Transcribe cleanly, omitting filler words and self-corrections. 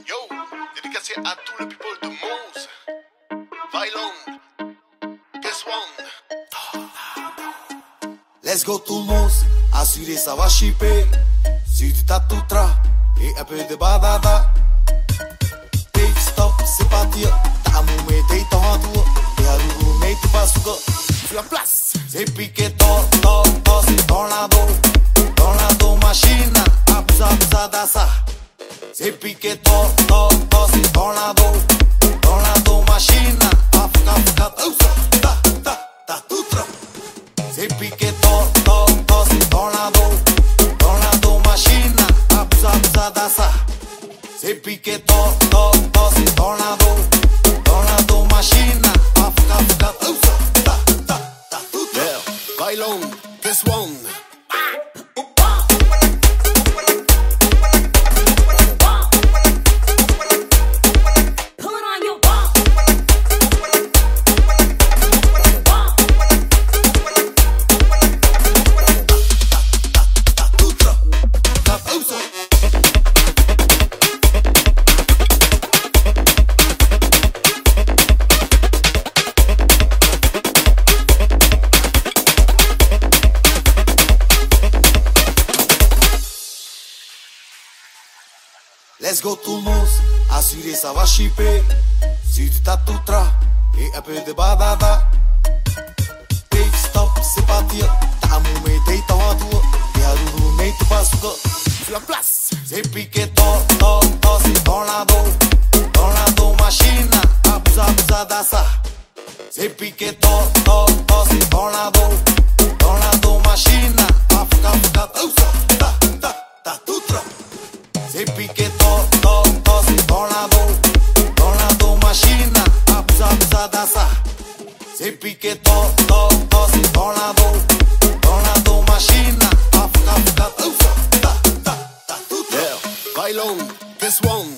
Yo, dédicacé à tout le people de Mose. Violon, guess one. Let's go tout le monde, assuré ça va chipper. Sur du tatoutra et un peu de badada. Pit stop, c'est parti. T'as mon métier, t'en as tout. Et à l'ouvre, mais tu passes sur la place. C'est piqué, c'est dans la dos, machine. Abusa, dassa. C'est piqué, c'est dans la dos, machine. Africa, ta tout trop. C'est piqué, c'est dans la dos, machine. Abusa, dassa. C'est piqué, c'est dans la dos, machine. Africa, ta tout trop. Yeah, Violon, guess one. Let's go tout le monde, assuré ça va chipper. Sur du tatoutra et un peu de badada. Pit stop, c'est parti. T'as mon métier, t'en as tout. Et à l'ouvre, mais tu passes sur la place. C'est piqué, c'est dans la dos, machine. Abusa, dassa. C'est piqué, c'est dans la dos, machine. Africa, ta tout trop. C'est piqué, c'est dans la dos, machine. Abusa, dassa. C'est piqué, c'est dans la dos, machine. Africa, ta tout trop. Yeah, Violon, guess one.